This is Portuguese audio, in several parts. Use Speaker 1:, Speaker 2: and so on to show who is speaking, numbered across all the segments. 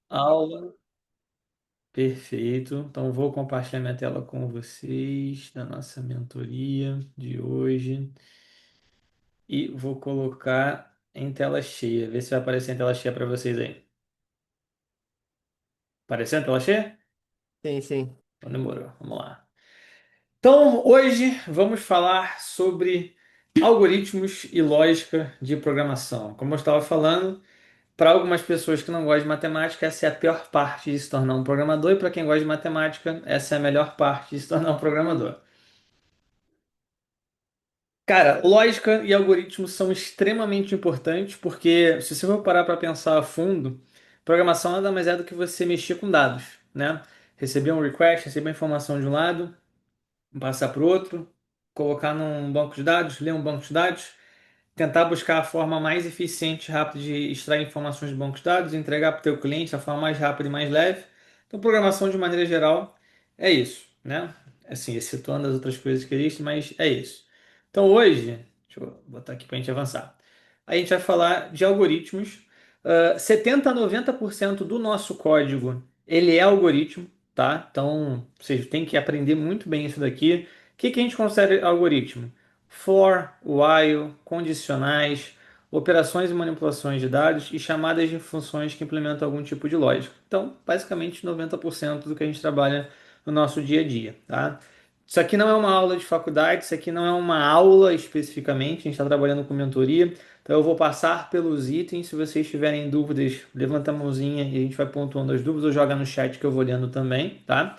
Speaker 1: Aula, perfeito. Então, vou compartilhar minha tela com vocês da nossa mentoria de hoje e vou colocar em tela cheia. Ver se vai aparecer em tela cheia para vocês aí. Apareceu em tela cheia?
Speaker 2: Sim, sim.
Speaker 1: Então, demorou. Vamos lá. Então, hoje vamos falar sobre algoritmos e lógica de programação. Como eu estava falando, para algumas pessoas que não gostam de matemática, essa é a pior parte de se tornar um programador, e para quem gosta de matemática, essa é a melhor parte de se tornar um programador. Cara, lógica e algoritmos são extremamente importantes porque, se você for parar para pensar a fundo, programação nada mais é do que você mexer com dados, né? Receber um request, receber informação de um lado, passar para o outro, colocar num banco de dados, ler um banco de dados, tentar buscar a forma mais eficiente e rápida de extrair informações de bancos de dados, e entregar para o teu cliente da forma mais rápida e mais leve. Então, programação de maneira geral é isso, né? Assim, excetuando as outras coisas que existem, mas é isso. Então, hoje, deixa eu botar aqui para a gente avançar. A gente vai falar de algoritmos. 70 a 90% do nosso código, ele é algoritmo, tá? Então, vocês têm que aprender muito bem isso daqui. O que que a gente considera algoritmo? For, while, condicionais, operações e manipulações de dados e chamadas de funções que implementam algum tipo de lógica. Então, basicamente, 90% do que a gente trabalha no nosso dia a dia, tá? Isso aqui não é uma aula de faculdade, isso aqui não é uma aula especificamente, a gente está trabalhando com mentoria, então eu vou passar pelos itens. Se vocês tiverem dúvidas, levanta a mãozinha e a gente vai pontuando as dúvidas ou joga no chat que eu vou lendo também, tá?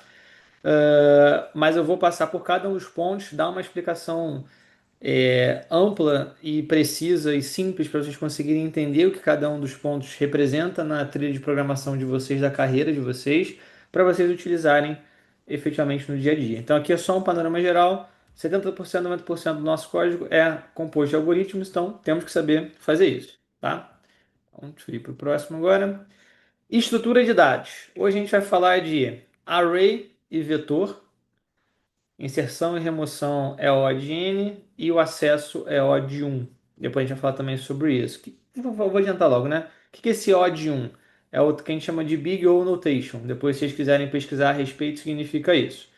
Speaker 1: Mas eu vou passar por cada um dos pontos, dar uma explicação ampla e precisa e simples para vocês conseguirem entender o que cada um dos pontos representa na trilha de programação de vocês, da carreira de vocês, para vocês utilizarem efetivamente no dia a dia. Então aqui é só um panorama geral. 70%, 90% do nosso código é composto de algoritmos, então temos que saber fazer isso, tá? Então, deixa eu ir para o próximo agora. Estrutura de dados. Hoje a gente vai falar de array e vetor. Inserção e remoção é O de N e o acesso é O de 1. Depois a gente vai falar também sobre isso. Vou adiantar logo, né? O que é esse O de 1? É o que a gente chama de Big O Notation. Depois, se vocês quiserem pesquisar a respeito, significa isso.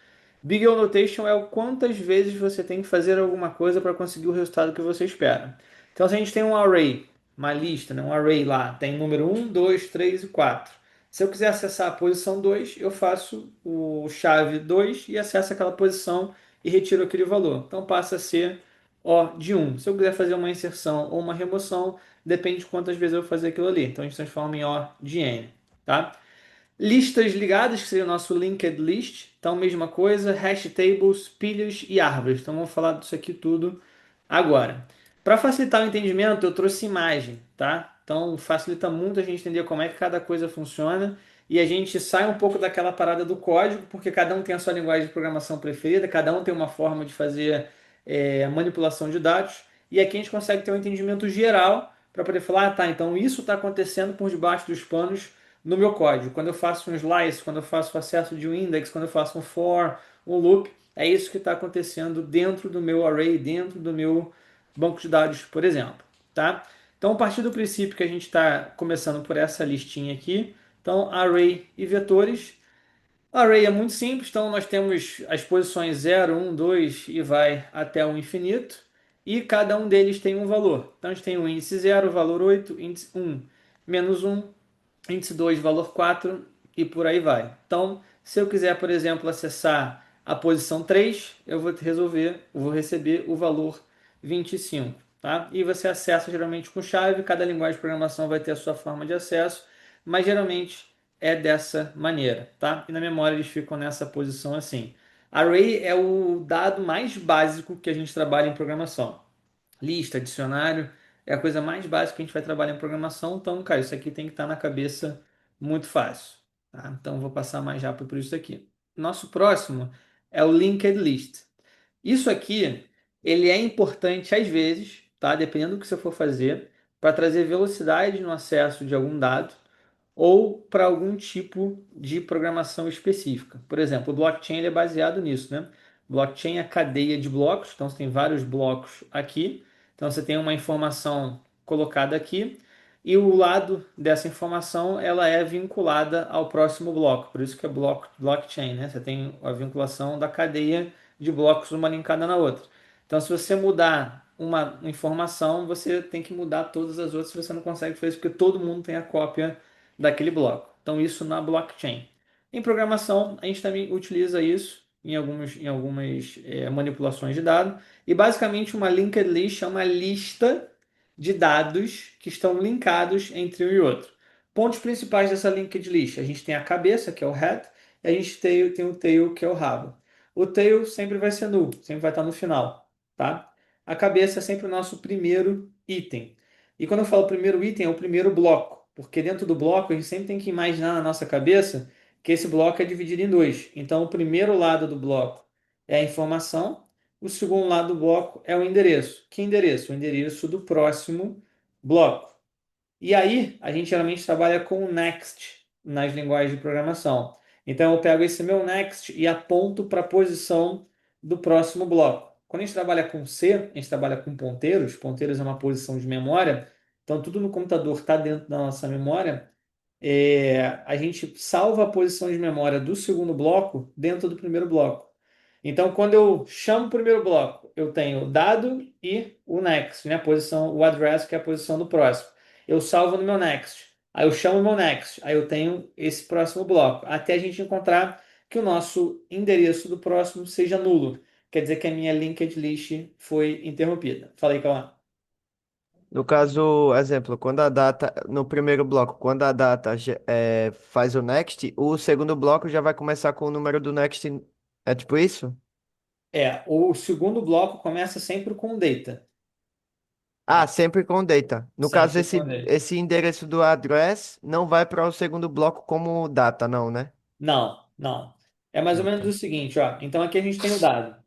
Speaker 1: Big O Notation é o quantas vezes você tem que fazer alguma coisa para conseguir o resultado que você espera. Então, se a gente tem um array, uma lista, né? Um array lá, tem número 1, 2, 3 e 4. Se eu quiser acessar a posição 2, eu faço o chave 2 e acesso aquela posição e retiro aquele valor. Então passa a ser O de 1. Se eu quiser fazer uma inserção ou uma remoção, depende de quantas vezes eu vou fazer aquilo ali. Então a gente transforma em O de N. Tá? Listas ligadas, que seria o nosso linked list. Então, mesma coisa, hash tables, pilhas e árvores. Então, vamos falar disso aqui tudo agora. Para facilitar o entendimento, eu trouxe imagem, tá? Então, facilita muito a gente entender como é que cada coisa funciona e a gente sai um pouco daquela parada do código, porque cada um tem a sua linguagem de programação preferida, cada um tem uma forma de fazer manipulação de dados, e aqui a gente consegue ter um entendimento geral para poder falar, tá, então isso está acontecendo por debaixo dos panos no meu código. Quando eu faço um slice, quando eu faço o acesso de um index, quando eu faço um for, um loop, é isso que está acontecendo dentro do meu array, dentro do meu banco de dados, por exemplo. Tá? Então, a partir do princípio que a gente está começando por essa listinha aqui, então array e vetores. Array é muito simples, então nós temos as posições 0, 1, 2 e vai até o infinito, e cada um deles tem um valor. Então a gente tem o índice 0, valor 8, índice 1, menos 1, índice 2, valor 4 e por aí vai. Então, se eu quiser, por exemplo, acessar a posição 3, eu vou receber o valor 25, tá? E você acessa geralmente com chave, cada linguagem de programação vai ter a sua forma de acesso, mas geralmente é dessa maneira, tá? E na memória eles ficam nessa posição assim. Array é o dado mais básico que a gente trabalha em programação. Lista, dicionário, é a coisa mais básica que a gente vai trabalhar em programação. Então, cara, isso aqui tem que estar na cabeça muito fácil, tá? Então, vou passar mais rápido por isso aqui. Nosso próximo é o linked list. Isso aqui, ele é importante às vezes, tá? Dependendo do que você for fazer, para trazer velocidade no acesso de algum dado ou para algum tipo de programação específica. Por exemplo, o blockchain ele é baseado nisso, né? Blockchain é a cadeia de blocos, então você tem vários blocos aqui. Então você tem uma informação colocada aqui. e o lado dessa informação ela é vinculada ao próximo bloco, por isso que é blockchain, né? Você tem a vinculação da cadeia de blocos uma linkada na outra. Então, se você mudar uma informação, você tem que mudar todas as outras, você não consegue fazer isso porque todo mundo tem a cópia daquele bloco. Então, isso na blockchain. Em programação, a gente também utiliza isso em algumas manipulações de dados. E basicamente, uma linked list é uma lista de dados que estão linkados entre um e outro. Pontos principais dessa linked list: a gente tem a cabeça, que é o head, e a gente tem o tail, que é o rabo. O tail sempre vai ser null, sempre vai estar no final, tá? A cabeça é sempre o nosso primeiro item. E quando eu falo primeiro item, é o primeiro bloco, porque dentro do bloco a gente sempre tem que imaginar na nossa cabeça que esse bloco é dividido em dois. Então, o primeiro lado do bloco é a informação, o segundo lado do bloco é o endereço. Que endereço? O endereço do próximo bloco. E aí, a gente geralmente trabalha com o next nas linguagens de programação. Então, eu pego esse meu next e aponto para a posição do próximo bloco. Quando a gente trabalha com C, a gente trabalha com ponteiros. Ponteiros é uma posição de memória. Então, tudo no computador está dentro da nossa memória. A gente salva a posição de memória do segundo bloco dentro do primeiro bloco. Então, quando eu chamo o primeiro bloco, eu tenho o dado e o next, né? A posição, o address, que é a posição do próximo. Eu salvo no meu next. Aí eu chamo o meu next. Aí eu tenho esse próximo bloco. Até a gente encontrar que o nosso endereço do próximo seja nulo. Quer dizer que a minha linked list foi interrompida. Falei, Cauã.
Speaker 2: No caso, exemplo, quando a data, no primeiro bloco, quando a data faz o next, o segundo bloco já vai começar com o número do next. É tipo isso?
Speaker 1: O segundo bloco começa sempre com data.
Speaker 2: Ah, sempre com data. No caso,
Speaker 1: Sempre com
Speaker 2: esse endereço do address não vai para o segundo bloco como data, não, né?
Speaker 1: Não, não. É mais ou
Speaker 2: Ah,
Speaker 1: menos o
Speaker 2: tá.
Speaker 1: seguinte, ó. Então aqui a gente tem o dado.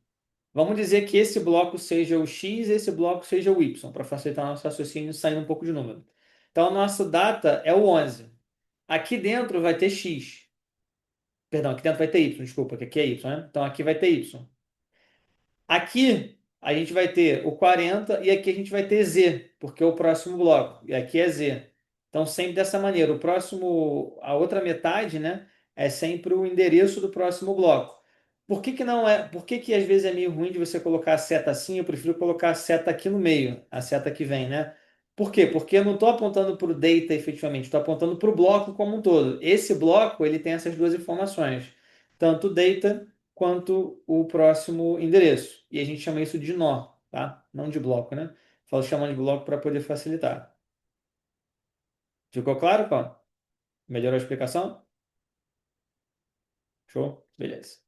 Speaker 1: Vamos dizer que esse bloco seja o x e esse bloco seja o y, para facilitar nosso raciocínio saindo um pouco de número. Então, o nosso data é o 11. Aqui dentro vai ter x. Perdão, aqui dentro vai ter y, desculpa, que aqui é y, né? Então, aqui vai ter y. Aqui a gente vai ter o 40 e aqui a gente vai ter Z, porque é o próximo bloco. E aqui é Z. Então, sempre dessa maneira. A outra metade, né, é sempre o endereço do próximo bloco. Por que que não é? Por que que às vezes é meio ruim de você colocar a seta assim? Eu prefiro colocar a seta aqui no meio, a seta que vem, né? Por quê? Porque eu não estou apontando para o data efetivamente, estou apontando para o bloco como um todo. Esse bloco ele tem essas duas informações, tanto o data quanto o próximo endereço. E a gente chama isso de nó, tá? Não de bloco, né? Falo chamando de bloco para poder facilitar. Ficou claro, Paulo? Melhorou a explicação? Show? Beleza.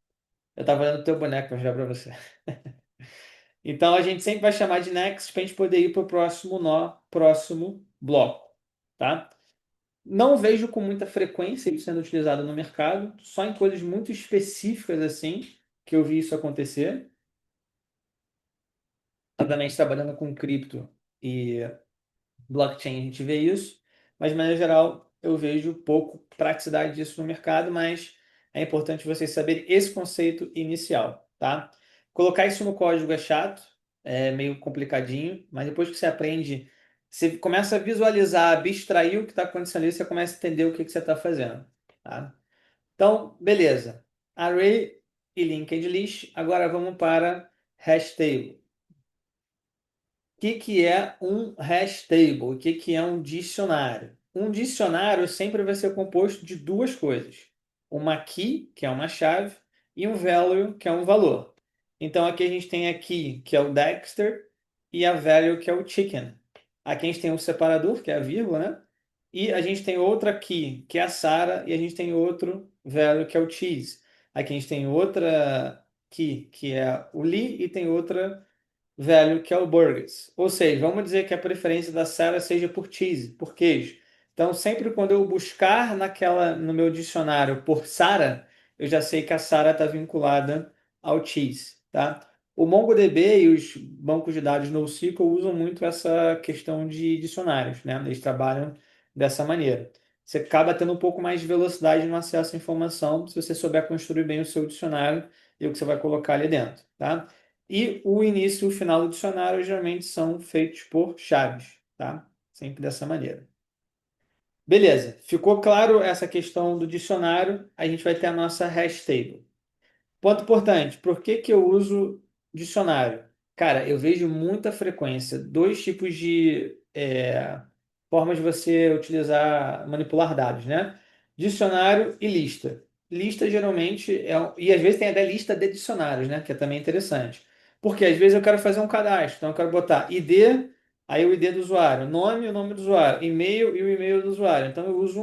Speaker 1: Eu tava olhando o teu boneco para jogar para você. Então a gente sempre vai chamar de next para a gente poder ir para o próximo nó, próximo bloco, tá? Não vejo com muita frequência isso sendo utilizado no mercado, só em coisas muito específicas assim que eu vi isso acontecer. Obviamente trabalhando com cripto e blockchain a gente vê isso, mas de maneira geral eu vejo pouco praticidade disso no mercado, mas é importante vocês saberem esse conceito inicial, tá? Colocar isso no código é chato, é meio complicadinho, mas depois que você aprende, você começa a visualizar, abstrair o que está acontecendo ali, você começa a entender o que que você está fazendo, tá? Então, beleza. Array e linked list. Agora vamos para hash table. Que é um hash table? O que é um dicionário? Um dicionário sempre vai ser composto de duas coisas: uma key, que é uma chave, e um value, que é um valor. Então aqui a gente tem a key, que é o Dexter, e a value, que é o chicken. Aqui a gente tem o separador, que é a vírgula, né? E a gente tem outra key, que é a Sarah, e a gente tem outro value, que é o cheese. Aqui a gente tem outra key, que é o Lee, e tem outra velho, que é o burgers. Ou seja, vamos dizer que a preferência da Sarah seja por cheese, por queijo. Então, sempre quando eu buscar no meu dicionário por Sarah, eu já sei que a Sarah está vinculada ao cheese, tá? O MongoDB e os bancos de dados NoSQL usam muito essa questão de dicionários, né? Eles trabalham dessa maneira. Você acaba tendo um pouco mais de velocidade no acesso à informação se você souber construir bem o seu dicionário e o que você vai colocar ali dentro, tá? E o início e o final do dicionário geralmente são feitos por chaves, tá? Sempre dessa maneira. Beleza, ficou claro essa questão do dicionário, a gente vai ter a nossa hash table. Ponto importante, por que que eu uso dicionário? Cara, eu vejo muita frequência dois tipos de formas de você utilizar, manipular dados, né? Dicionário e lista. Lista geralmente e às vezes tem até lista de dicionários, né? Que é também interessante. Porque às vezes eu quero fazer um cadastro, então eu quero botar ID, aí o ID do usuário, nome e o nome do usuário, e-mail e o e-mail do usuário. Então eu uso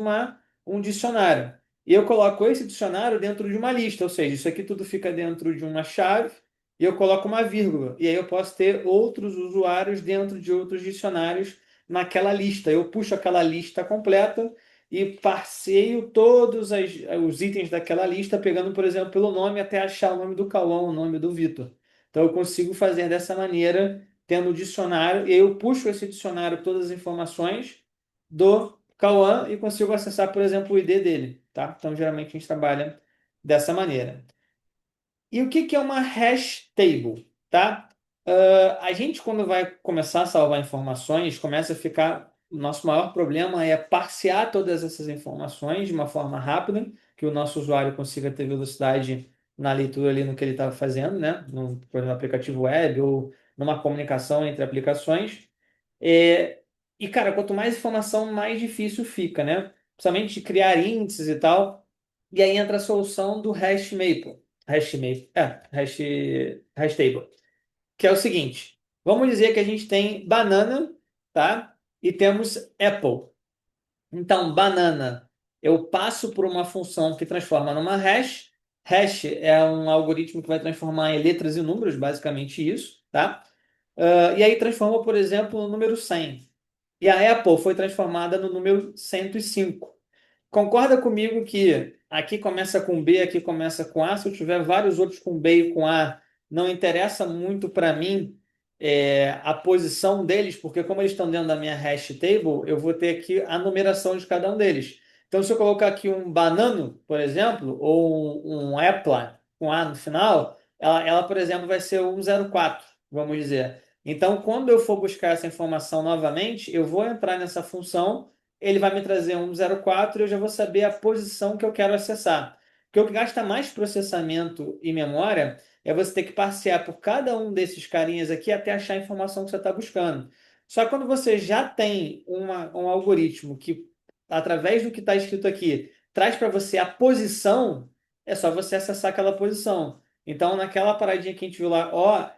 Speaker 1: um dicionário. E eu coloco esse dicionário dentro de uma lista, ou seja, isso aqui tudo fica dentro de uma chave e eu coloco uma vírgula. E aí eu posso ter outros usuários dentro de outros dicionários naquela lista. Eu puxo aquela lista completa e parseio todos os itens daquela lista, pegando, por exemplo, pelo nome até achar o nome do Cauã, o nome do Vitor. Então eu consigo fazer dessa maneira, tendo o dicionário, e aí eu puxo esse dicionário todas as informações do Cauã e consigo acessar, por exemplo, o ID dele, tá? Então, geralmente a gente trabalha dessa maneira. E o que que é uma hash table, tá? A gente, quando vai começar a salvar informações, começa a ficar. O nosso maior problema é parsear todas essas informações de uma forma rápida, que o nosso usuário consiga ter velocidade na leitura ali no que ele estava fazendo, né? Por exemplo, no aplicativo web ou numa comunicação entre aplicações. É, e, cara, quanto mais informação, mais difícil fica, né? Principalmente de criar índices e tal. E aí entra a solução do hash table, que é o seguinte: vamos dizer que a gente tem banana, tá? E temos apple. Então, banana, eu passo por uma função que transforma numa hash. Hash é um algoritmo que vai transformar em letras e números, basicamente isso, tá? E aí transforma, por exemplo, no número 100. E a Apple foi transformada no número 105. Concorda comigo que aqui começa com B, aqui começa com A. Se eu tiver vários outros com B e com A, não interessa muito para mim a posição deles, porque como eles estão dentro da minha hash table, eu vou ter aqui a numeração de cada um deles. Então, se eu colocar aqui um banano, por exemplo, ou um apple com A no final, ela, por exemplo, vai ser o 104, vamos dizer. Então, quando eu for buscar essa informação novamente, eu vou entrar nessa função, ele vai me trazer um 04 e eu já vou saber a posição que eu quero acessar. Porque o que gasta mais processamento e memória é você ter que passear por cada um desses carinhas aqui até achar a informação que você está buscando. Só que quando você já tem um algoritmo que, através do que está escrito aqui, traz para você a posição, é só você acessar aquela posição. Então, naquela paradinha que a gente viu lá,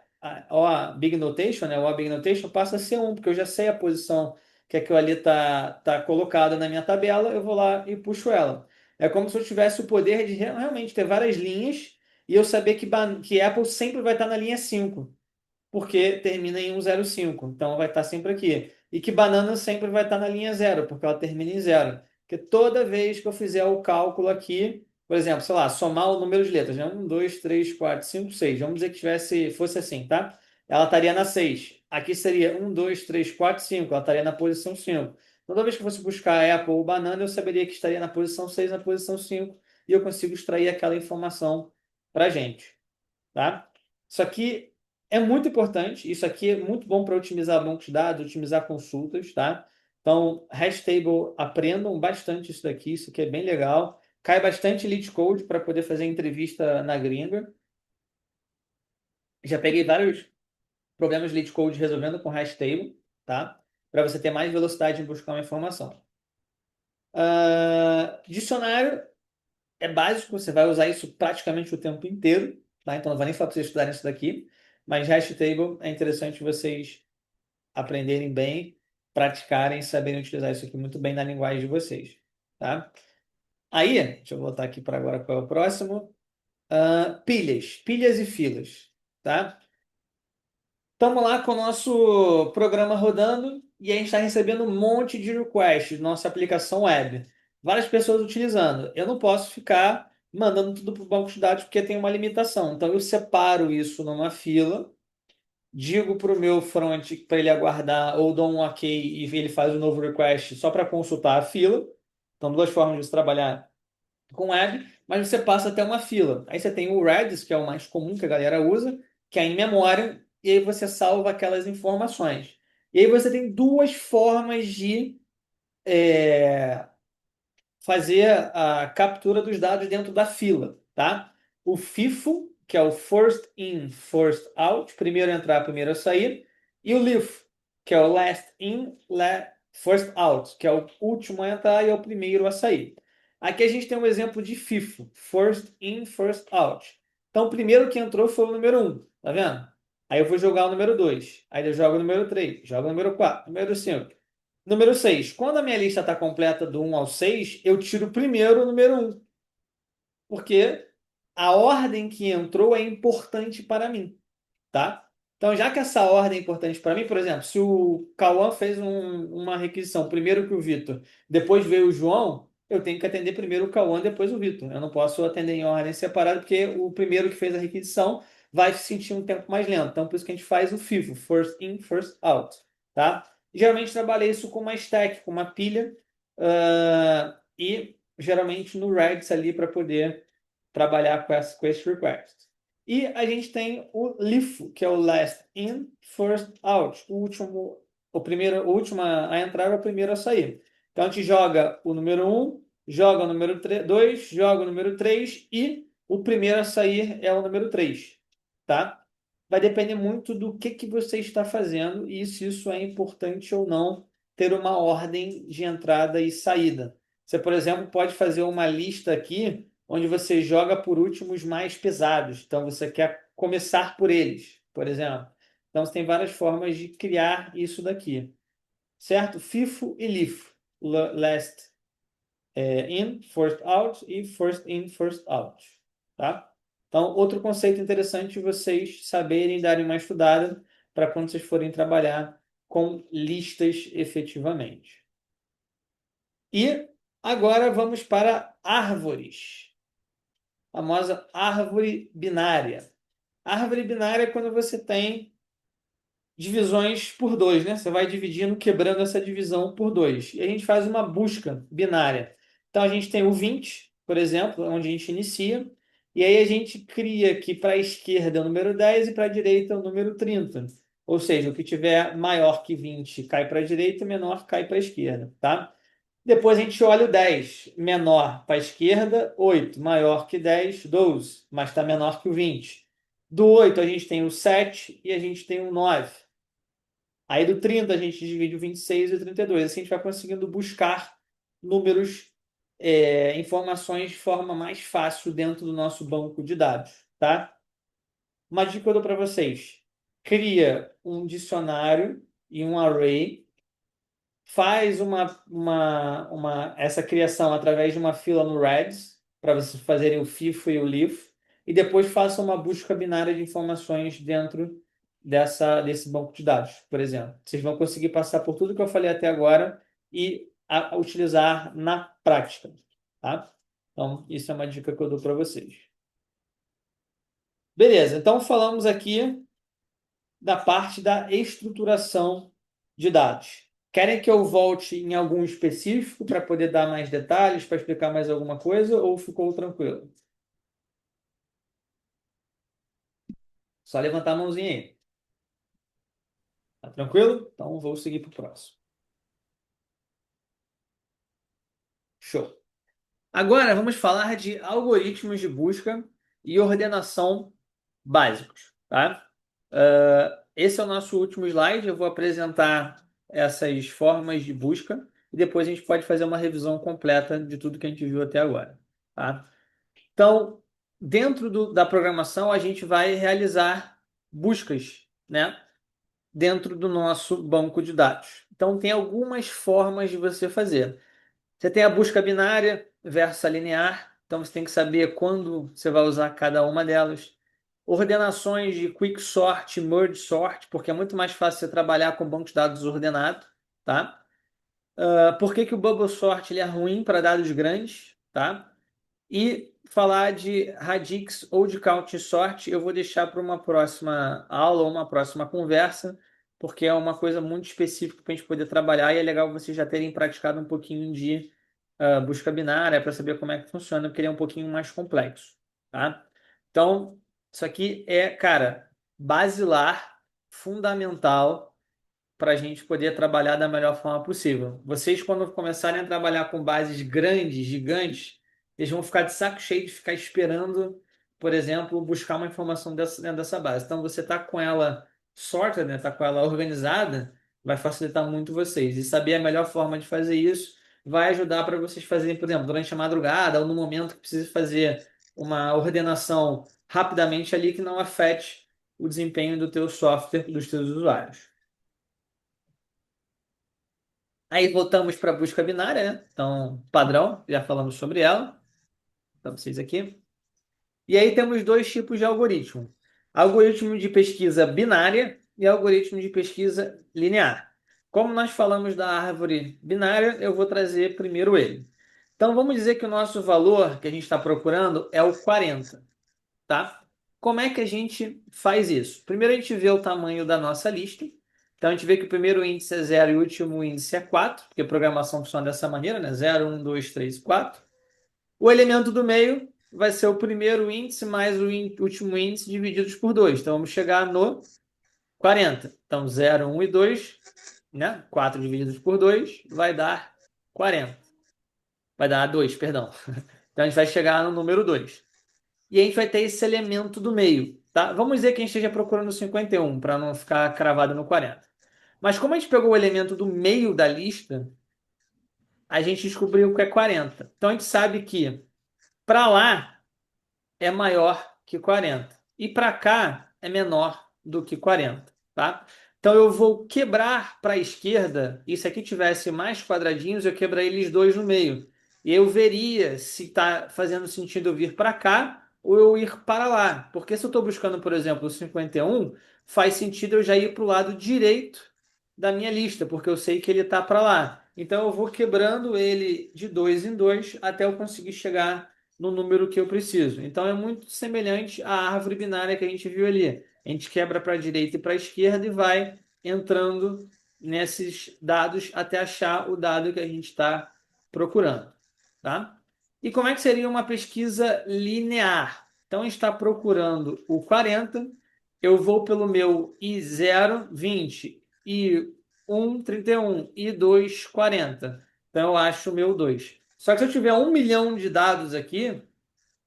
Speaker 1: Big Notation, né? O Big Notation passa a ser um, porque eu já sei a posição que aquilo ali tá colocada na minha tabela, eu vou lá e puxo ela. É como se eu tivesse o poder de realmente ter várias linhas e eu saber que Apple sempre vai estar na linha 5 porque termina em 105. Então vai estar sempre aqui. E que banana sempre vai estar na linha zero, porque ela termina em zero. Porque toda vez que eu fizer o cálculo aqui, por exemplo, sei lá, somar o número de letras, né? 1, 2, 3, 4, 5, 6. Vamos dizer que fosse assim, tá? Ela estaria na 6. Aqui seria 1, 2, 3, 4, 5. Ela estaria na posição 5. Toda vez que eu fosse buscar Apple ou banana, eu saberia que estaria na posição 6, na posição 5, e eu consigo extrair aquela informação para gente, tá? Isso aqui é muito importante. Isso aqui é muito bom para otimizar bancos de dados, otimizar consultas, tá? Então, Hashtable, aprendam bastante isso daqui. Isso aqui é bem legal. Cai bastante lead code para poder fazer entrevista na gringa. Já peguei vários problemas de lead code resolvendo com Hashtable, tá? Para você ter mais velocidade em buscar uma informação. Dicionário é básico, você vai usar isso praticamente o tempo inteiro, tá? Então não vai nem falar para vocês estudarem isso daqui, mas hash table é interessante vocês aprenderem bem, praticarem, saberem utilizar isso aqui muito bem na linguagem de vocês, tá? Aí, deixa eu voltar aqui para agora qual é o próximo. Pilhas e filas, tá? Estamos lá com o nosso programa rodando e a gente está recebendo um monte de requests, nossa aplicação web. Várias pessoas utilizando. Eu não posso ficar mandando tudo para o banco de dados porque tem uma limitação. Então eu separo isso numa fila, digo para o meu front para ele aguardar ou dou um OK e ele faz um novo request só para consultar a fila. Então, duas formas de se trabalhar com web, mas você passa até uma fila. Aí você tem o Redis, que é o mais comum que a galera usa, que é em memória, e aí você salva aquelas informações. E aí você tem duas formas de fazer a captura dos dados dentro da fila, tá? O FIFO, que é o First In, First Out, primeiro a entrar, primeiro a sair, e o LIFO, que é o Last In, First Out, que é o último a entrar e é o primeiro a sair. Aqui a gente tem um exemplo de FIFO, First In, First Out. Então, o primeiro que entrou foi o número um, tá vendo? Aí eu vou jogar o número 2. Aí eu jogo o número 3, jogo o número 4, número 5. Número 6. Quando a minha lista está completa do 1 ao 6, eu tiro primeiro o número 1, porque a ordem que entrou é importante para mim, tá? Então, já que essa ordem é importante para mim, por exemplo, se o Cauã fez uma requisição primeiro que o Vitor, depois veio o João, eu tenho que atender primeiro o Cauã, depois o Vitor. Eu não posso atender em ordem separada, porque o primeiro que fez a requisição vai se sentir um tempo mais lento. Então, por isso que a gente faz o FIFO, First In, First Out, tá? Geralmente trabalhei isso com uma stack, com uma pilha, e geralmente no Redis ali para poder trabalhar com esse request. E a gente tem o LIFO, que é o Last In, First Out. O último, o último a entrar é o primeiro a sair. Então a gente joga o número um, joga o número 2, joga o número 3 e o primeiro a sair é o número 3, tá? Vai depender muito do que você está fazendo e se isso é importante ou não ter uma ordem de entrada e saída. Você, por exemplo, pode fazer uma lista aqui onde você joga por último os mais pesados. Então você quer começar por eles, por exemplo. Então você tem várias formas de criar isso daqui, certo? FIFO e LIFO. Last in, first out e first in, first out, tá? Então, outro conceito interessante vocês saberem, darem uma estudada para quando vocês forem trabalhar com listas efetivamente. E agora vamos para árvores. A famosa árvore binária. Árvore binária é quando você tem divisões por dois, né? Você vai dividindo, quebrando essa divisão por dois. E a gente faz uma busca binária. Então a gente tem o 20, por exemplo, onde a gente inicia, e aí a gente cria aqui para a esquerda o número 10 e para a direita o número 30. Ou seja, o que tiver maior que 20 cai para a direita, menor cai para a esquerda, tá? Depois a gente olha o 10, menor para a esquerda, 8, maior que 10, 12, mas está menor que o 20. Do 8 a gente tem o 7 e a gente tem o 9. Aí do 30 a gente divide o 26 e o 32. Assim a gente vai conseguindo buscar números, informações de forma mais fácil dentro do nosso banco de dados, tá? Uma dica que eu dou para vocês. Cria um dicionário e um array, faz essa criação através de uma fila no Redis, para vocês fazerem o FIFO e o LIFO, e depois faça uma busca binária de informações dentro desse banco de dados, por exemplo. Vocês vão conseguir passar por tudo que eu falei até agora e utilizar na prática, tá? Então, isso é uma dica que eu dou para vocês. Beleza, então falamos aqui da parte da estruturação de dados. Querem que eu volte em algum específico para poder dar mais detalhes, para explicar mais alguma coisa, ou ficou tranquilo? Só levantar a mãozinha aí. Tá tranquilo? Então vou seguir para o próximo. Show. Agora vamos falar de algoritmos de busca e ordenação básicos, tá? Esse é o nosso último slide. Eu vou apresentar essas formas de busca e depois a gente pode fazer uma revisão completa de tudo que a gente viu até agora, tá? Então, dentro da programação, a gente vai realizar buscas, né? Dentro do nosso banco de dados. Então, tem algumas formas de você fazer. Você tem a busca binária versus a linear. Então, você tem que saber quando você vai usar cada uma delas. Ordenações de quick sort, merge sort, porque é muito mais fácil você trabalhar com banco de dados ordenado, tá? Por que que o bubble sort ele é ruim para dados grandes, tá? E falar de radix ou de count sort eu vou deixar para uma próxima aula ou uma próxima conversa, porque é uma coisa muito específica para a gente poder trabalhar e é legal vocês já terem praticado um pouquinho de busca binária para saber como é que funciona, porque ele é um pouquinho mais complexo, tá? Então, isso aqui é, cara, basilar, fundamental para a gente poder trabalhar da melhor forma possível. Vocês, quando começarem a trabalhar com bases grandes, gigantes, eles vão ficar de saco cheio de ficar esperando, por exemplo, buscar uma informação dentro dessa base. Então, você está com ela sorted, né? Está com ela organizada, vai facilitar muito vocês. E saber a melhor forma de fazer isso vai ajudar para vocês fazerem, por exemplo, durante a madrugada ou no momento que precise fazer uma ordenação rapidamente ali que não afete o desempenho do teu software, dos teus usuários. Aí voltamos para a busca binária, né? Então, padrão, já falamos sobre ela, para vocês aqui. E aí temos dois tipos de algoritmo: algoritmo de pesquisa binária e algoritmo de pesquisa linear. Como nós falamos da árvore binária, eu vou trazer primeiro ele. Então, vamos dizer que o nosso valor que a gente está procurando é o 40, tá? Como é que a gente faz isso? Primeiro a gente vê o tamanho da nossa lista. Então a gente vê que o primeiro índice é 0 e o último índice é 4, porque a programação funciona dessa maneira, né? 0, 1, 2, 3, 4. O elemento do meio vai ser o primeiro índice mais o último índice divididos por 2. Então vamos chegar no 40. Então 0, 1 e 2, né? 4 divididos por 2 vai dar 40. Vai dar 2, perdão. Então a gente vai chegar no número 2. E a gente vai ter esse elemento do meio, tá? Vamos dizer que a gente esteja procurando o 51, para não ficar cravado no 40. Mas como a gente pegou o elemento do meio da lista, a gente descobriu que é 40. Então a gente sabe que para lá é maior que 40 e para cá é menor do que 40, tá? Então eu vou quebrar para a esquerda, e se aqui tivesse mais quadradinhos, eu quebraria eles dois no meio. E eu veria se está fazendo sentido eu vir para cá ou eu ir para lá. Porque se eu estou buscando, por exemplo, o 51, faz sentido eu já ir para o lado direito da minha lista, porque eu sei que ele está para lá. Então eu vou quebrando ele de dois em dois até eu conseguir chegar no número que eu preciso. Então é muito semelhante à árvore binária que a gente viu ali. A gente quebra para a direita e para a esquerda e vai entrando nesses dados até achar o dado que a gente está procurando, tá? E como é que seria uma pesquisa linear? Então a gente está procurando o 40, eu vou pelo meu I0, 20, I1, 31, I2, 40. Então eu acho o meu 2. Só que se eu tiver 1 milhão de dados aqui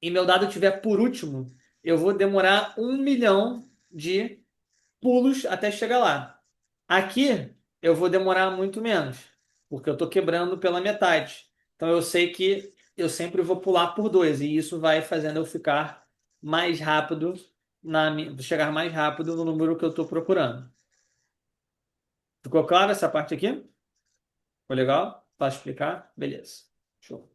Speaker 1: e meu dado estiver por último, eu vou demorar 1 milhão de pulos até chegar lá. Aqui eu vou demorar muito menos, porque eu estou quebrando pela metade. Então eu sei que eu sempre vou pular por dois, e isso vai fazendo eu ficar mais rápido, chegar mais rápido no número que eu estou procurando. Ficou claro essa parte aqui? Ficou legal? Posso explicar? Beleza. Show.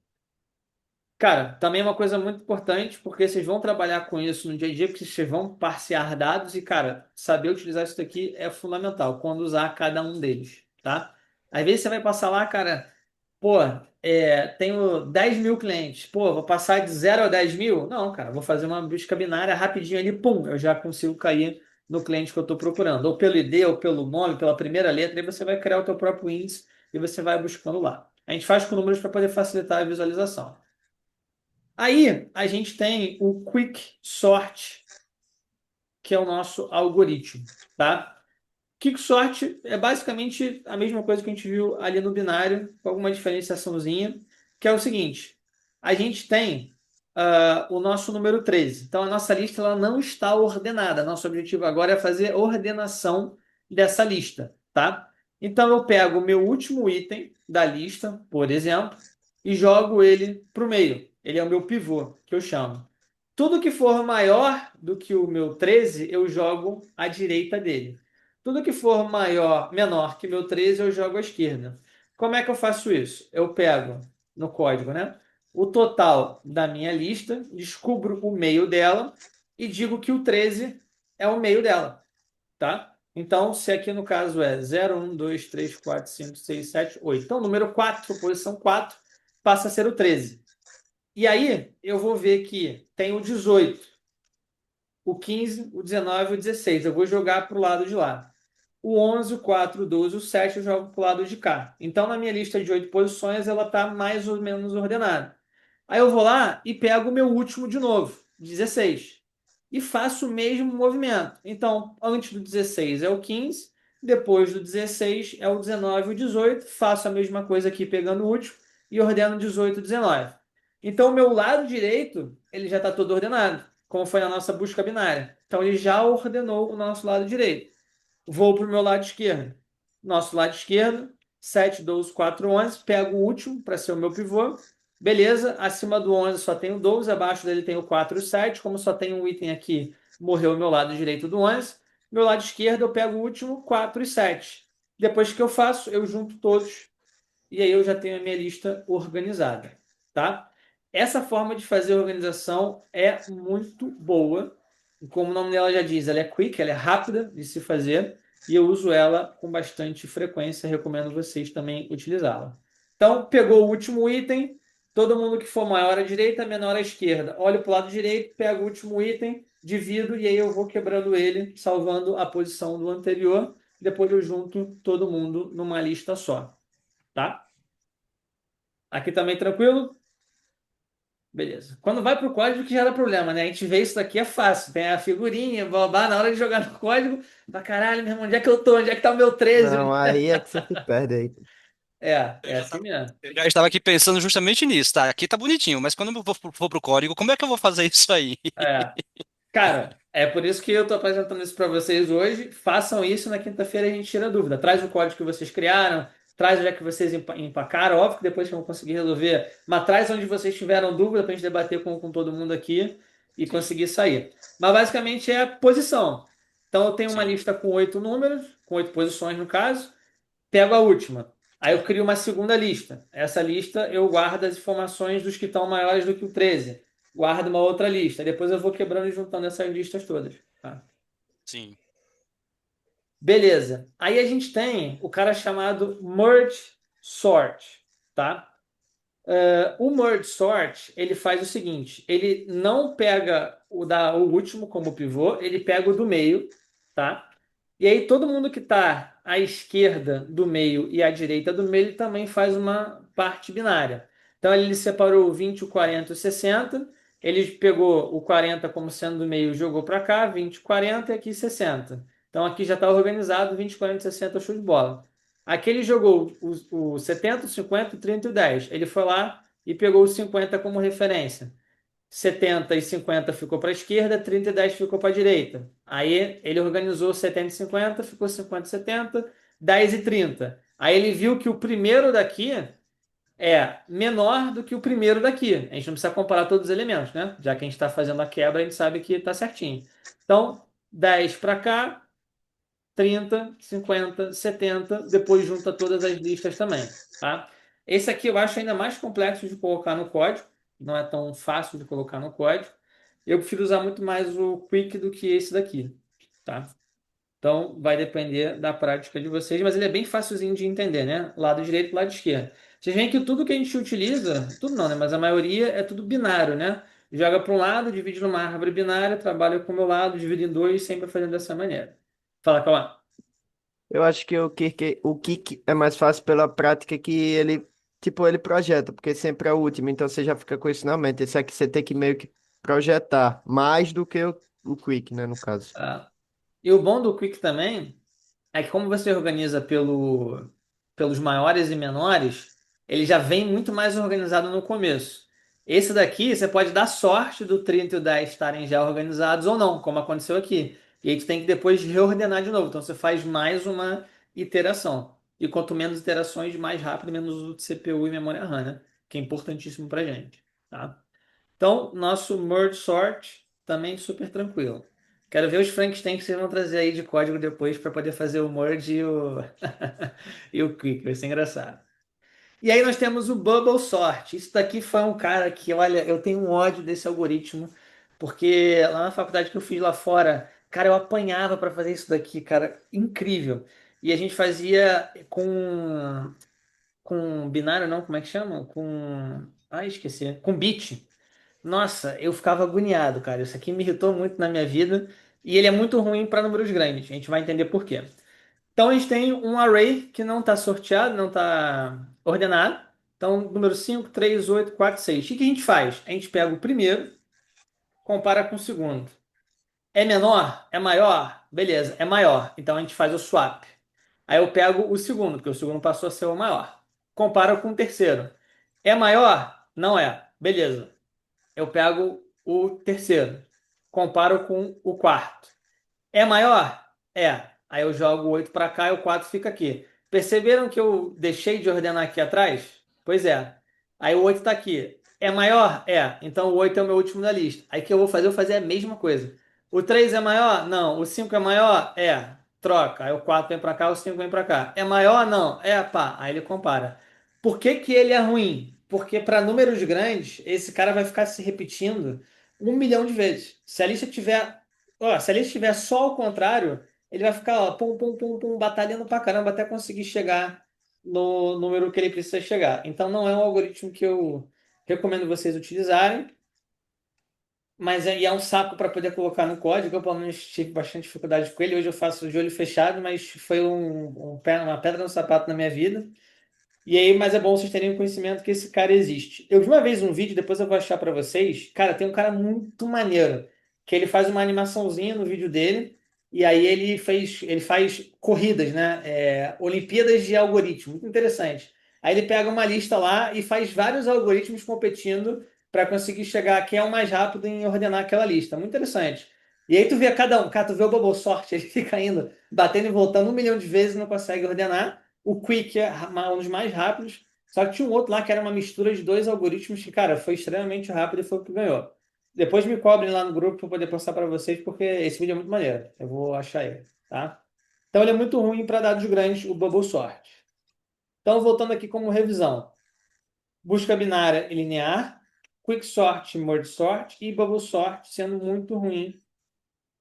Speaker 1: Cara, também é uma coisa muito importante, porque vocês vão trabalhar com isso no dia a dia, porque vocês vão parsear dados e, cara, saber utilizar isso daqui é fundamental quando usar cada um deles, tá? Às vezes você vai passar lá, cara, pô, tenho 10 mil clientes, pô, vou passar de 0 a 10 mil? Não, cara, vou fazer uma busca binária rapidinho ali, pum, eu já consigo cair no cliente que eu estou procurando, ou pelo ID, ou pelo nome, pela primeira letra, aí você vai criar o teu próprio índice e você vai buscando lá. A gente faz com números para poder facilitar a visualização. Aí a gente tem o Quick Sort, que é o nosso algoritmo, tá? Quick Sort é basicamente a mesma coisa que a gente viu ali no binário, com alguma diferenciaçãozinha, que é o seguinte: a gente tem o nosso número 13. Então a nossa lista ela não está ordenada. Nosso objetivo agora é fazer ordenação dessa lista, tá? Então eu pego o meu último item da lista, por exemplo, e jogo ele para o meio. Ele é o meu pivô, que eu chamo. Tudo que for maior do que o meu 13, eu jogo à direita dele. Tudo que for menor que o meu 13, eu jogo à esquerda. Como é que eu faço isso? Eu pego no código, né? O total da minha lista, descubro o meio dela e digo que o 13 é o meio dela, tá? Então, se aqui no caso é 0, 1, 2, 3, 4, 5, 6, 7, 8. Então, o número 4, posição 4, passa a ser o 13. E aí, eu vou ver que tem o 18, o 15, o 19 e o 16. Eu vou jogar para o lado de lá. O 11, o 4, o 12, o 7 eu jogo para o lado de cá. Então, na minha lista de 8 posições, ela está mais ou menos ordenada. Aí eu vou lá e pego o meu último de novo, 16. E faço o mesmo movimento. Então, antes do 16 é o 15, Depois do 16 é o 19 e o 18. Faço a mesma coisa aqui pegando o último e ordeno 18 e 19. Então, o meu lado direito, ele já está todo ordenado, como foi na nossa busca binária. Então, ele já ordenou o nosso lado direito. Vou para o meu lado esquerdo. Nosso lado esquerdo, 7, 12, 4, 11. Pego o último para ser o meu pivô. Beleza, acima do 11 só tem o 12, abaixo dele tem o 4 e o 7. Como só tem um item aqui, morreu o meu lado direito do 11. Meu lado esquerdo, eu pego o último, 4 e 7. Depois que eu faço, eu junto todos e aí eu já tenho a minha lista organizada, tá? Essa forma de fazer a organização é muito boa. Como o nome dela já diz, ela é quick, ela é rápida de se fazer e eu uso ela com bastante frequência. Recomendo vocês também utilizá-la. Então, pegou o último item, todo mundo que for maior à direita, menor à esquerda. Olho para o lado direito, pego o último item, divido e aí eu vou quebrando ele, salvando a posição do anterior. Depois eu junto todo mundo numa lista só, tá? Aqui também tranquilo? Beleza. Quando vai para o código que gera problema, né? A gente vê isso daqui é fácil. Tem a figurinha, blá, blá, na hora de jogar no código, pra caralho, meu irmão, onde é que eu tô? Onde é que tá o meu 13?
Speaker 2: Não, aí é que você se perde aí.
Speaker 1: É assim mesmo.
Speaker 3: Eu já estava aqui pensando justamente nisso, tá? Aqui tá bonitinho, mas quando eu for pro código, como é que eu vou fazer isso aí?
Speaker 1: É. Cara, é por isso que eu tô apresentando isso para vocês hoje. Façam isso na quinta-feira a gente tira a dúvida. Traz o código que vocês criaram, traz onde é que vocês empacaram. Óbvio que depois que eu vou conseguir resolver, mas traz onde vocês tiveram dúvida para a gente debater com todo mundo aqui e
Speaker 3: Sim,
Speaker 1: conseguir sair. Mas basicamente é a posição. Então eu tenho uma
Speaker 3: sim,
Speaker 1: lista com 8 números, com 8 posições no caso. Pego a última. Aí eu crio uma segunda lista. Essa lista eu guardo as informações dos que estão maiores do que o 13. Guardo uma outra lista. Depois eu vou quebrando e juntando essas listas todas. Tá?
Speaker 3: sim.
Speaker 1: Beleza. Aí a gente tem o cara chamado Merge Sort. Tá? O merge sort, ele faz o seguinte, ele não pega o último como pivô, ele pega o do meio, tá? E aí todo mundo que está à esquerda do meio e à direita do meio, ele também faz uma parte binária. Então ele separou o 20, o 40 e o 60, ele pegou o 40 como sendo do meio, jogou para cá, 20, 40 e aqui 60. Então aqui já está organizado 20, 40 e 60, show de bola. Aqui ele jogou o 70, o 50, o 30 e o 10. Ele foi lá e pegou o 50 como referência. 70 e 50 ficou para a esquerda, 30 e 10 ficou para a direita. Aí ele organizou 70 e 50, ficou 50 e 70, 10 e 30. Aí ele viu que o primeiro daqui é menor do que o primeiro daqui. A gente não precisa comparar todos os elementos, né? Já que a gente está fazendo a quebra, a gente sabe que está certinho. Então, 10 para cá, 30, 50, 70, depois junta todas as listas também, tá? Esse aqui eu acho ainda mais complexo de colocar no código, não é tão fácil de colocar no código. Eu prefiro usar muito mais o Quick do que esse daqui, tá? Então vai depender da prática de vocês, mas ele é bem facilzinho de entender, né? Lado direito e lado esquerdo. Vocês veem que tudo que a gente utiliza, tudo não, né? Mas a maioria é tudo binário, né? Joga para um lado, divide numa árvore binária, trabalha com o meu lado, divide em dois, sempre fazendo dessa maneira. Fala, Cauã.
Speaker 2: Eu acho que o Kik é mais fácil pela prática que ele, tipo, ele projeta, porque sempre é o último, então você já fica com isso na mente. Esse aqui você tem que meio que projetar, mais do que o Quick, né, no caso.
Speaker 1: Ah, e o bom do Quick também é que como você organiza pelos maiores e menores, ele já vem muito mais organizado no começo. Esse daqui, você pode dar sorte do 30 e o 10 estarem já organizados ou não, como aconteceu aqui. E aí tu tem que depois reordenar de novo. Então você faz mais uma iteração. E quanto menos iterações, mais rápido, menos uso de CPU e memória RAM, né? Que é importantíssimo pra gente, tá? Então, nosso merge sort também super tranquilo. Quero ver os Frankenstein que vocês vão trazer aí de código depois para poder fazer o merge e o, e o quick. Vai ser engraçado. E aí nós temos o bubble sort. Isso daqui foi um cara que, olha, eu tenho um ódio desse algoritmo, porque lá na faculdade que eu fiz lá fora, cara, eu apanhava para fazer isso daqui, cara, incrível. E a gente fazia com binário, não, como é que chama? Esqueci. Com bit. Nossa, eu ficava agoniado, cara. Isso aqui me irritou muito na minha vida. E ele é muito ruim para números grandes. A gente vai entender por quê. Então a gente tem um array que não está sorteado, não está ordenado. Então, número 5, 3, 8, 4, 6. O que que a gente faz? A gente pega o primeiro, compara com o segundo. É menor? É maior? Beleza, é maior. Então a gente faz o swap. Aí eu pego o segundo, porque o segundo passou a ser o maior. Comparo com o terceiro. É maior? Não é. Beleza. Eu pego o terceiro. Comparo com o quarto. É maior? É. Aí eu jogo o 8 para cá e o 4 fica aqui. Perceberam que eu deixei de ordenar aqui atrás? Pois é. Aí o 8 está aqui. É maior? É. Então o 8 é o meu último da lista. Aí o que eu vou fazer? Eu vou fazer a mesma coisa. O 3 é maior? Não. O 5 é maior? É. Troca. Aí o 4 vem para cá, o 5 vem para cá. É maior? Não. É, pá. Aí ele compara. Por que que ele é ruim? Porque para números grandes, esse cara vai ficar se repetindo 1 milhão de vezes. Se a lista tiver Ó, se ele estiver só ao contrário, ele vai ficar, ó, pum, pum, pum, pum, batalhando pra caramba até conseguir chegar no número que ele precisa chegar. Então, não é um algoritmo que eu recomendo vocês utilizarem, mas é um saco para poder colocar no código. Eu, pelo menos, tive bastante dificuldade com ele. Hoje eu faço de olho fechado, mas foi uma pedra no sapato na minha vida. E aí, mas é bom vocês terem o conhecimento que esse cara existe. Eu vi uma vez um vídeo, depois eu vou achar pra vocês. Cara, tem um cara muito maneiro, que ele faz uma animaçãozinha no vídeo dele, e aí ele faz corridas, né? Olimpíadas de algoritmo, muito interessante. Aí ele pega uma lista lá e faz vários algoritmos competindo para conseguir chegar a quem é o mais rápido em ordenar aquela lista. Muito interessante. E aí tu vê cada um, cara, tu vê o Bubble Sort, ele fica indo, batendo e voltando 1 milhão de vezes e não consegue ordenar. O Quick é um dos mais rápidos. Só que tinha um outro lá que era uma mistura de dois algoritmos que, cara, foi extremamente rápido e foi o que ganhou. Depois me cobrem lá no grupo para poder postar para vocês, porque esse vídeo é muito maneiro. Eu vou achar ele, tá? Então ele é muito ruim para dados grandes, o Bubble Sort. Então, voltando aqui como revisão. Busca binária e linear, Quicksort, Merge Sort e Bubble Sort sendo muito ruim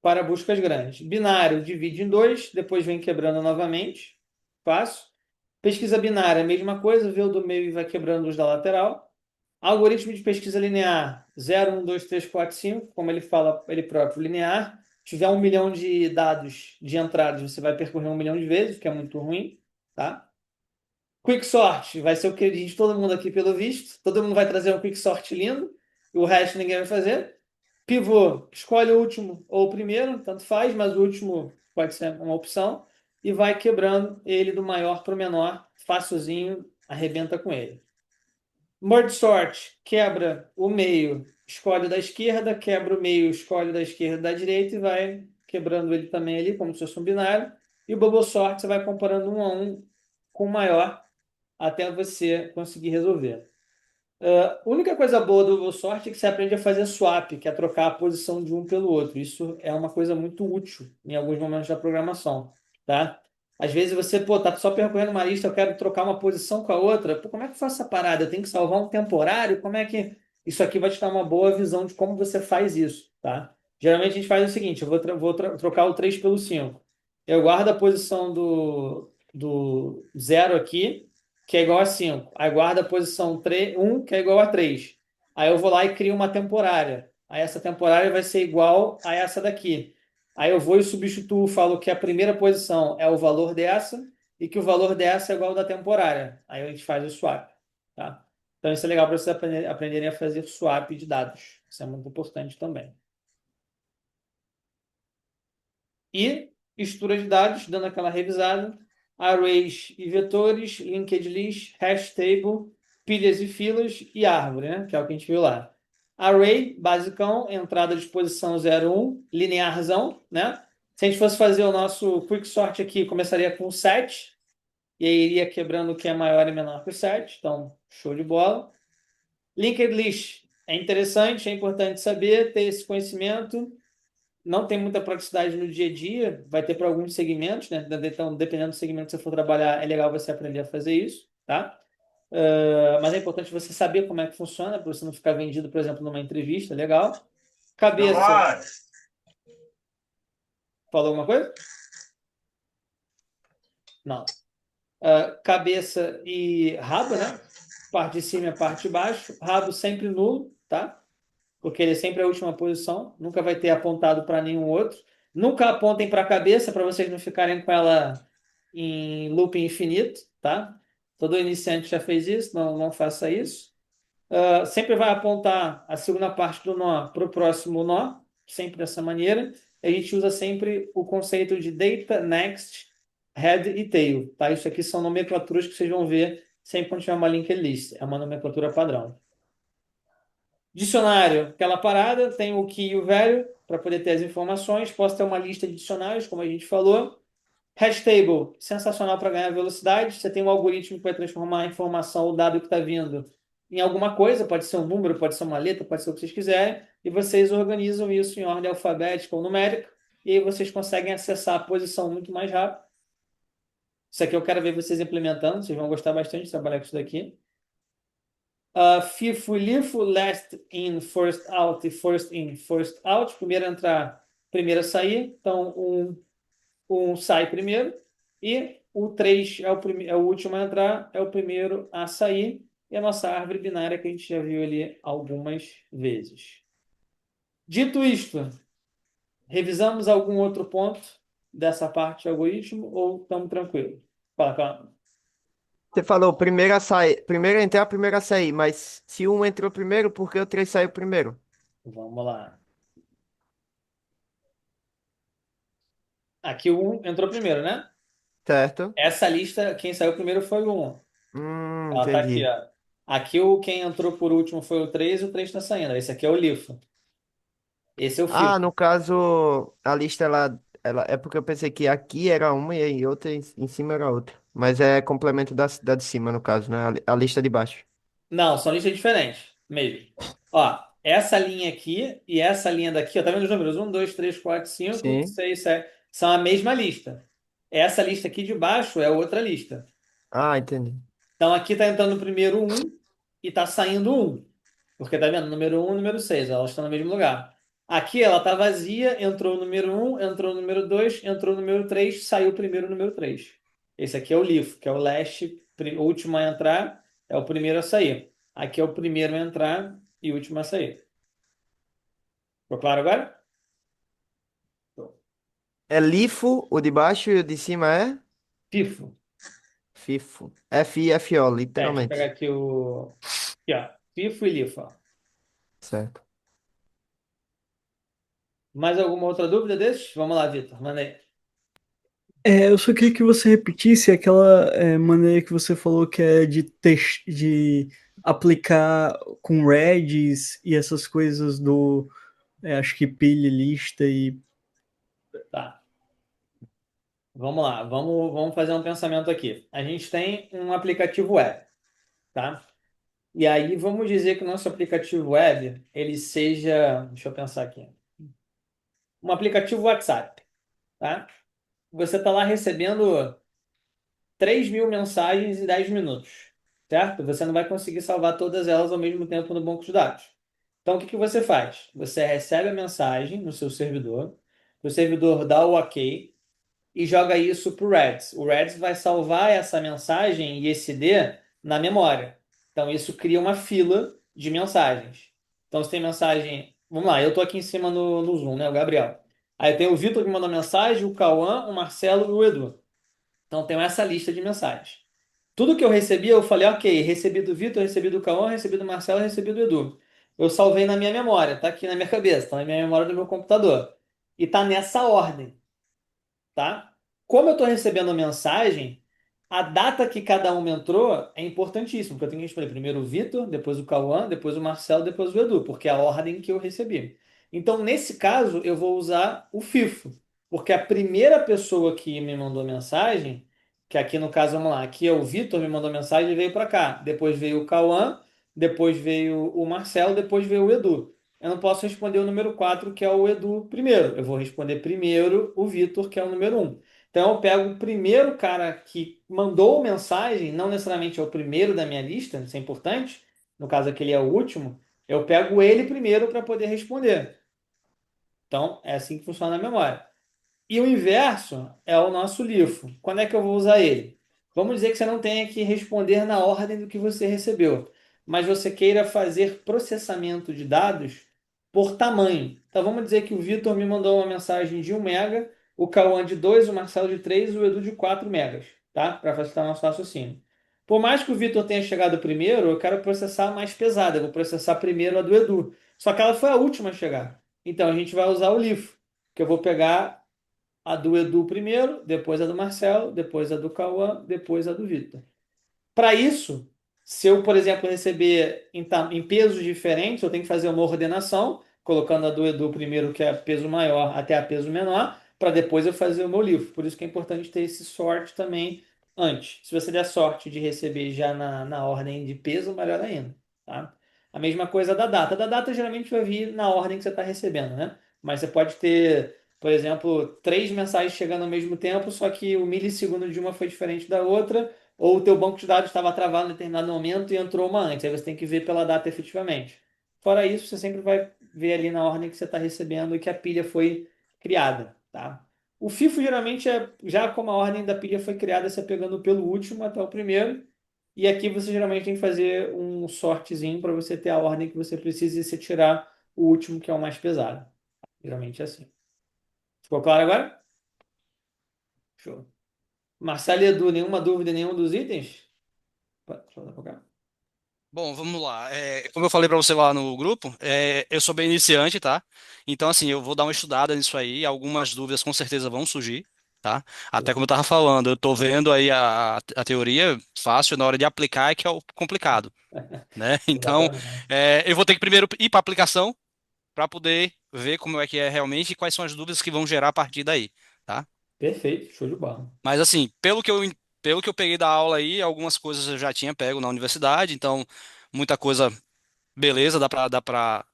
Speaker 1: para buscas grandes. Binário divide em dois, depois vem quebrando novamente. Fácil. Pesquisa binária, mesma coisa, vê o do meio e vai quebrando os da lateral. Algoritmo de pesquisa linear, 0, 1, 2, 3, 4, 5, como ele fala, ele próprio, linear. Se tiver 1 milhão de dados de entradas, você vai percorrer 1 milhão de vezes, que é muito ruim, tá? Quicksort vai ser o queridinho de todo mundo aqui, pelo visto. Todo mundo vai trazer um quicksort lindo, e o resto ninguém vai fazer. Pivô, escolhe o último ou o primeiro, tanto faz, mas o último pode ser uma opção. E vai quebrando ele do maior para o menor, facilzinho, arrebenta com ele. Merge sort, quebra o meio, escolhe da esquerda, quebra o meio, escolhe da esquerda da direita e vai quebrando ele também ali, como se fosse um binário. E o bubble sort, você vai comparando um a um com o maior até você conseguir resolver. A única coisa boa do sorte é que você aprende a fazer swap, que é trocar a posição de um pelo outro. Isso é uma coisa muito útil em alguns momentos da programação, tá? Às vezes você, pô, tá só percorrendo uma lista, eu quero trocar uma posição com a outra. Pô, como é que eu faço essa parada? Eu tenho que salvar um temporário? Como é que... Isso aqui vai te dar uma boa visão de como você faz isso, tá? Geralmente a gente faz o seguinte, eu vou trocar o 3 pelo 5. Eu guardo a posição do zero aqui, que é igual a 5. Aí guarda a posição 3, 1, que é igual a 3. Aí eu vou lá e crio uma temporária. Aí essa temporária vai ser igual a essa daqui. Aí eu vou e substituo, falo que a primeira posição é o valor dessa e que o valor dessa é igual ao da temporária. Aí a gente faz o swap, tá? Então isso é legal para vocês aprenderem a fazer swap de dados. Isso é muito importante também. E estrutura de dados, dando aquela revisada, arrays e vetores, linked list, hash table, pilhas e filas e árvore, né? Que é o que a gente viu lá. Array, basicão, entrada de posição 0, 1, linearzão, né? Se a gente fosse fazer o nosso quicksort aqui, começaria com 7, e aí iria quebrando o que é maior e menor que o 7, então show de bola. Linked list é interessante, é importante saber, ter esse conhecimento. Não tem muita praticidade no dia a dia, vai ter para alguns segmentos, né? Então, dependendo do segmento que você for trabalhar, é legal você aprender a fazer isso, tá? Mas é importante você saber como é que funciona, para você não ficar vendido, por exemplo, numa entrevista, legal. Cabeça, falou alguma coisa? Não. Cabeça e rabo, né? Parte de cima e parte de baixo. Rabo sempre nulo, tá? Porque ele é sempre a última posição, nunca vai ter apontado para nenhum outro. Nunca apontem para a cabeça para vocês não ficarem com ela em loop infinito, tá? Todo iniciante já fez isso, não faça isso. Sempre vai apontar a segunda parte do nó para o próximo nó, sempre dessa maneira. A gente usa sempre o conceito de data next head e tail, tá? Isso aqui são nomenclaturas que vocês vão ver sempre quando tiver uma linked list. É uma nomenclatura padrão. Dicionário, aquela parada, tem o key e o value para poder ter as informações. Posso ter uma lista de dicionários, como a gente falou. Hash table, sensacional para ganhar velocidade. Você tem um algoritmo que vai transformar a informação, o dado que está vindo, em alguma coisa. Pode ser um número, pode ser uma letra, pode ser o que vocês quiserem. E vocês organizam isso em ordem alfabética ou numérica. E aí vocês conseguem acessar a posição muito mais rápido. Isso aqui eu quero ver vocês implementando. Vocês vão gostar bastante de trabalhar com isso daqui. FIFO e LIFO, last in, first out e first in, first out. Primeiro a entrar, primeiro a sair. Então, um sai primeiro. E o 3 é o último a entrar, é o primeiro a sair. E a nossa árvore binária que a gente já viu ali algumas vezes. Dito isto, revisamos algum outro ponto dessa parte do algoritmo ou estamos tranquilos? Fala, calma.
Speaker 2: Você falou primeiro a sair, primeiro a entrar, primeiro a sair, mas se um entrou primeiro, por que o três saiu primeiro?
Speaker 1: Vamos lá. Aqui o 1 entrou primeiro, né?
Speaker 2: Certo?
Speaker 1: Essa lista, quem saiu primeiro foi o 1. Ela tá aqui,
Speaker 2: Entendi.
Speaker 1: ó. Aqui quem entrou por último foi o 3 e o 3 está saindo. Esse aqui é o LIFO. Esse é o
Speaker 2: Ah,
Speaker 1: FIFO.
Speaker 2: no caso, a lista ela é porque eu pensei que aqui era uma e aí outra em cima era outra. Mas é complemento da de cima, no caso, né? A lista de baixo.
Speaker 1: Não, são listas diferentes mesmo. Ó, essa linha aqui e essa linha daqui, ó, tá vendo os números? 1, 2, 3, 4, 5,
Speaker 2: Sim.
Speaker 1: 6, 7. São a mesma lista. Essa lista aqui de baixo é outra lista.
Speaker 2: Ah, entendi.
Speaker 1: Então aqui tá entrando o primeiro 1 e tá saindo 1. Porque tá vendo? Número 1 e número 6, elas estão no mesmo lugar. Aqui ela tá vazia, entrou o número 1, entrou o número 2, entrou o número 3, saiu o primeiro o número 3. Esse aqui é o LIFO, que é o last, o último a entrar, é o primeiro a sair. Aqui é o primeiro a entrar e o último a sair. Ficou claro agora?
Speaker 2: É LIFO, o de baixo e o de cima é
Speaker 1: FIFO.
Speaker 2: FIFO. F-I-F-O,
Speaker 1: Deixa eu pegar
Speaker 2: literalmente.
Speaker 1: aqui o. Aqui, ó. FIFO e LIFO. Ó.
Speaker 2: Certo.
Speaker 1: Mais alguma outra dúvida desses? Vamos lá, Vitor. Manda aí.
Speaker 4: Eu só queria que você repetisse aquela maneira que você falou que é de aplicar com Redis e essas coisas do, acho que pilha, lista e...
Speaker 1: Tá. Vamos lá. Vamos fazer um pensamento aqui. A gente tem um aplicativo web, tá? E aí vamos dizer que o nosso aplicativo web, ele seja, deixa eu pensar aqui, um aplicativo WhatsApp, tá? Você está lá recebendo 3.000 mensagens em 10 minutos, certo? Você não vai conseguir salvar todas elas ao mesmo tempo no banco de dados. Então, o que que você faz? Você recebe a mensagem no seu servidor, o servidor dá o OK, e joga isso para o Redis. O Redis vai salvar essa mensagem e esse ID na memória. Então, isso cria uma fila de mensagens. Então, se tem mensagem. Vamos lá, eu estou aqui em cima no Zoom, né? O Gabriel. Aí tem o Vitor que mandou mensagem, o Cauã, o Marcelo e o Edu. Então, tem essa lista de mensagens. Tudo que eu recebi, eu falei, ok, recebi do Vitor, recebi do Cauã, recebi do Marcelo, recebi do Edu. Eu salvei na minha memória, tá aqui na minha cabeça, tá na minha memória do meu computador. E tá nessa ordem, tá? Como eu estou recebendo mensagem, a data que cada um entrou é importantíssimo, porque eu tenho que responder primeiro o Vitor, depois o Cauã, depois o Marcelo, depois o Edu, porque é a ordem que eu recebi. Então, nesse caso, eu vou usar o FIFO, porque a primeira pessoa que me mandou mensagem, que aqui no caso, vamos lá, aqui é o Vitor, me mandou mensagem e veio para cá. Depois veio o Cauã, depois veio o Marcelo, depois veio o Edu. Eu não posso responder o número 4 que é o Edu, primeiro. Eu vou responder primeiro o Vitor, que é o número um. Então eu pego o primeiro cara que mandou mensagem, não necessariamente é o primeiro da minha lista, isso é importante. No caso aqui ele é o último. Eu pego ele primeiro para poder responder. Então é assim que funciona a memória. E o inverso é o nosso LIFO. Quando é que eu vou usar ele? Vamos dizer que você não tenha que responder na ordem do que você recebeu, mas você queira fazer processamento de dados por tamanho. Então vamos dizer que o Vitor me mandou uma mensagem de 1 mega, o Cauã de 2, o Marcelo de 3 e o Edu de 4 megas, tá? Para facilitar nosso raciocínio. Por mais que o Vitor tenha chegado primeiro, eu quero processar a mais pesada. Eu vou processar primeiro a do Edu. Só que ela foi a última a chegar. Então a gente vai usar o LIFO, que eu vou pegar a do Edu primeiro, depois a do Marcelo, depois a do Cauã, depois a do Vitor. Para isso, se eu, por exemplo, receber em pesos diferentes, eu tenho que fazer uma ordenação, colocando a do Edu primeiro, que é peso maior, até a peso menor, para depois eu fazer o meu livro. Por isso que é importante ter esse sorte também antes. Se você der sorte de receber já na ordem de peso, melhor ainda, tá? A mesma coisa da data. Da data geralmente vai vir na ordem que você está recebendo, né? Mas você pode ter, por exemplo, três mensagens chegando ao mesmo tempo, só que o milissegundo de uma foi diferente da outra, ou o teu banco de dados estava travado em determinado momento e entrou uma antes. Aí você tem que ver pela data efetivamente. Fora isso, você sempre vai ver ali na ordem que você está recebendo e que a pilha foi criada, tá? O FIFO geralmente é já como a ordem da pilha foi criada, você pegando pelo último até o primeiro. E aqui você geralmente tem que fazer um sortezinho para você ter a ordem que você precisa e você tirar o último, que é o mais pesado. Geralmente é assim. Ficou claro agora? Show. Marcelo e Edu, nenhuma dúvida em nenhum dos itens? Deixa eu dar pra cá.
Speaker 3: Bom, vamos lá. Como eu falei para você lá no grupo, eu sou bem iniciante, tá? Então, assim, eu vou dar uma estudada nisso aí. Algumas dúvidas com certeza vão surgir, tá? Até como eu tava falando, eu tô vendo aí a teoria fácil, na hora de aplicar é que é o complicado, né? Então,
Speaker 1: Exatamente.
Speaker 3: eu vou ter que primeiro ir para aplicação para poder ver como é que é realmente e quais são as dúvidas que vão gerar a partir daí, tá?
Speaker 1: Perfeito, show de bola.
Speaker 3: Mas assim, pelo que eu peguei da aula aí, algumas coisas eu já tinha pego na universidade, então muita coisa, beleza, dá pra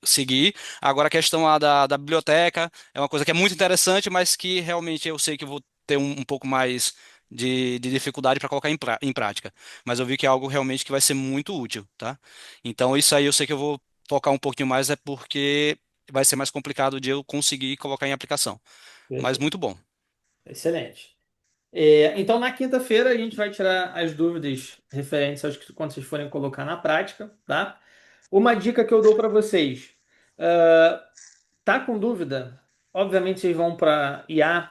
Speaker 3: seguir. Agora a questão lá da biblioteca é uma coisa que é muito interessante, mas que realmente eu sei que eu vou ter um pouco mais de dificuldade para colocar em prática. Mas eu vi que é algo realmente que vai ser muito útil, tá? Então isso aí eu sei que eu vou focar um pouquinho mais, é porque vai ser mais complicado de eu conseguir colocar em aplicação. Mas
Speaker 1: Perfeito.
Speaker 3: muito bom.
Speaker 1: Excelente. Então, na quinta-feira, a gente vai tirar as dúvidas referentes aos que quando vocês forem colocar na prática, tá? Uma dica que eu dou para vocês. Tá com dúvida? Obviamente, vocês vão para IA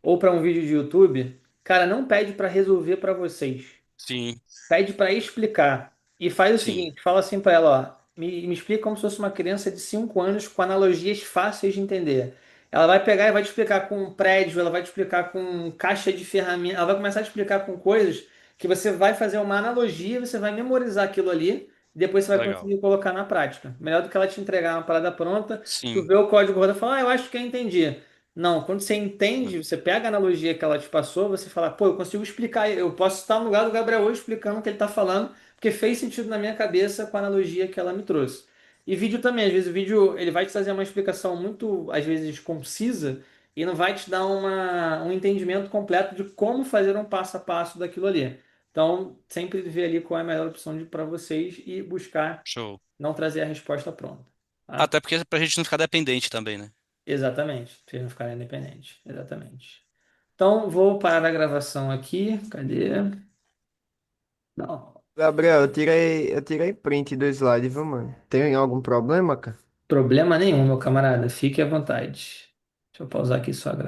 Speaker 1: ou para um vídeo de YouTube. Cara, não pede para resolver para vocês.
Speaker 3: Sim,
Speaker 1: Pede para explicar. E faz o
Speaker 3: sim,
Speaker 1: seguinte, fala assim para ela, ó, me explica como se fosse uma criança de 5 anos com analogias fáceis de entender. Ela vai pegar e vai te explicar com um prédio, ela vai te explicar com caixa de ferramenta, ela vai começar a te explicar com coisas que você vai fazer uma analogia, você vai memorizar aquilo ali, e depois você vai
Speaker 3: legal.
Speaker 1: conseguir colocar na prática. Melhor do que ela te entregar uma parada pronta, tu
Speaker 3: Sim,
Speaker 1: vê o código roda e fala, eu acho que eu entendi. Não, quando você entende, você pega a analogia que ela te passou, você fala, pô, eu consigo explicar, eu posso estar no lugar do Gabriel hoje explicando o que ele está falando, porque fez sentido na minha cabeça com a analogia que ela me trouxe. E vídeo também, às vezes o vídeo ele vai te trazer uma explicação muito, às vezes, concisa e não vai te dar um entendimento completo de como fazer um passo a passo daquilo ali. Então, sempre ver ali qual é a melhor opção para vocês e buscar
Speaker 3: show.
Speaker 1: não trazer a resposta pronta. Tá?
Speaker 3: Até porque pra gente não ficar dependente também, né?
Speaker 1: Exatamente, para vocês não ficarem independentes. Exatamente. Então, vou parar a gravação aqui. Cadê? Não,
Speaker 2: Gabriel, eu tirei print do slide, viu, mano? Tem algum problema, cara?
Speaker 1: problema nenhum, meu camarada. Fique à vontade. Deixa eu pausar aqui só a gravação.